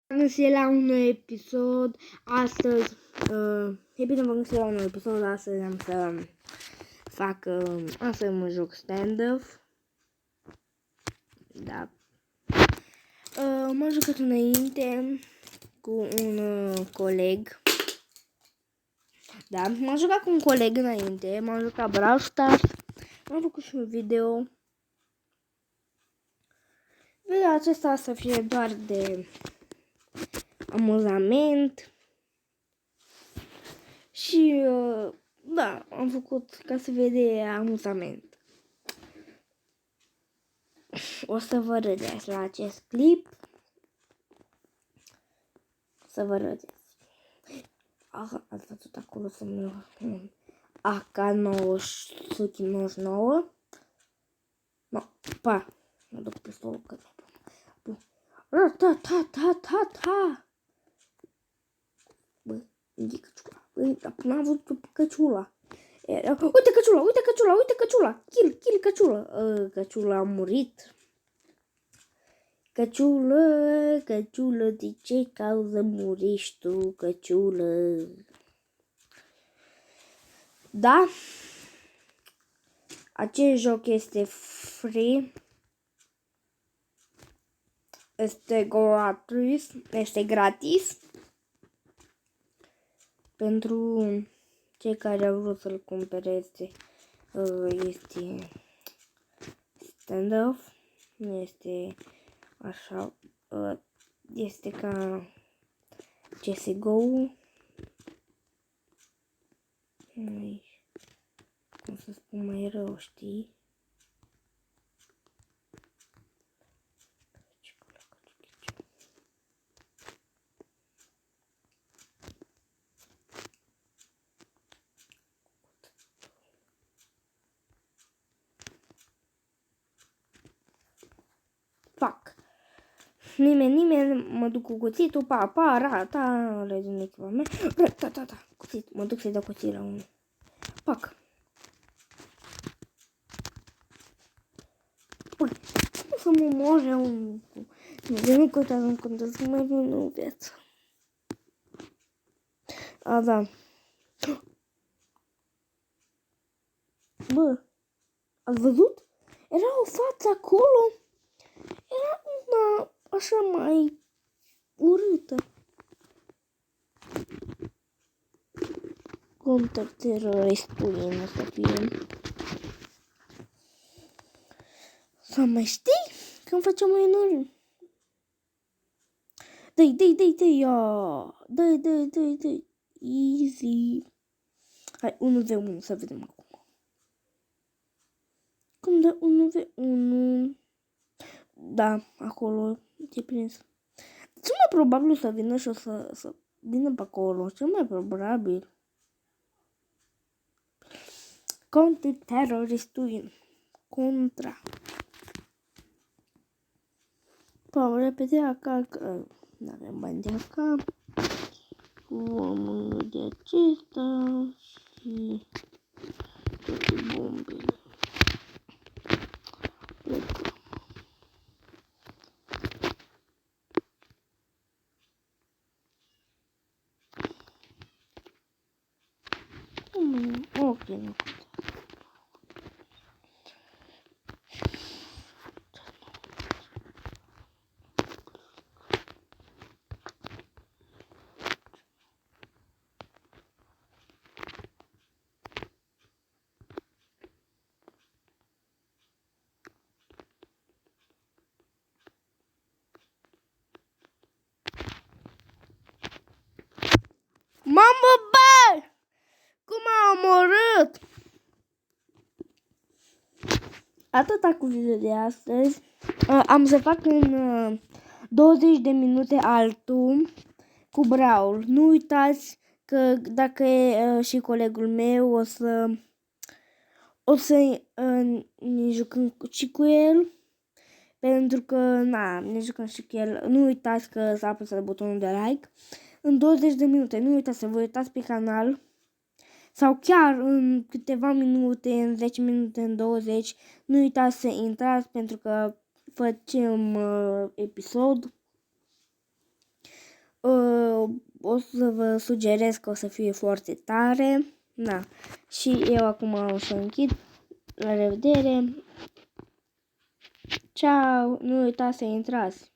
Găsi la un episod astăzi. E bine, vă găsi la un episod astăzi. Am să fac, am să mă joc stand-off. Da. M-am jucat înainte cu un coleg. Da, m-am jucat cu un coleg înainte. M-am jucat Brawl Stars. Am făcut și un video. Video acesta să fie doar de amuzament. Și, da, am făcut ca să vede amuzament. O să vă râdeți la acest clip. Să vă râdeți. Ați văzut acolo să-mi AK-999. No, pa, mă duc pistolul că nu. Ta. Bă, indică ciula. Băi, n-am văzut căciula. Uite căciula. Kill căciula. Căciula a murit. Căciulă, de ce cauză muriști tu, căciulă? Da? Acest joc este free. Este gratis. Pentru cei care au vrut să-l cumpere este stand-off. Nu este așa, este ca CSGO. Cum să spun mai rău, știi? Fac. Nimeni, mă duc cu cuțitul, rata, le din echipament, cuțit, mă duc să-i dau cuțit la unul. Pac. Păi, nu să mă moare unul. Nu contează, să mai vină o viață. A, da. Bă, ați văzut? Era o față acolo. Era una așa mai urâtă. Counter-teroristul o să fie. Să mai știi când facem minuni. Dă-i, dă-i. Easy. Hai, 1v1, să vedem acum. Cum de 1v1? Da, acolo te prins. Cel mai probabil să vină și o să vină pe acolo. Cel mai probabil. Counter-teroristul contra. Pau, repede AK. Nu avem bani de AK. Omul de acesta și toate bombele. Plecăm. Ok, nu. Mamă, bă! Cum a omorât? Atâta cu video de astăzi. Am să fac în 20 de minute altul cu Brawl. Nu uitați că dacă e și colegul meu o să ne jucăm și cu el. Pentru că, ne jucăm și cu el. Nu uitați că să apăsați butonul de like. În 20 de minute, nu uitați să vă uitați pe canal. Sau chiar în câteva minute, în 10 minute, în 20. Nu uitați să intrați pentru că facem episod. o să vă sugerez că o să fie foarte tare. Da. Și eu acum o să închid. La revedere. Ciao. Nu uitați să intrați.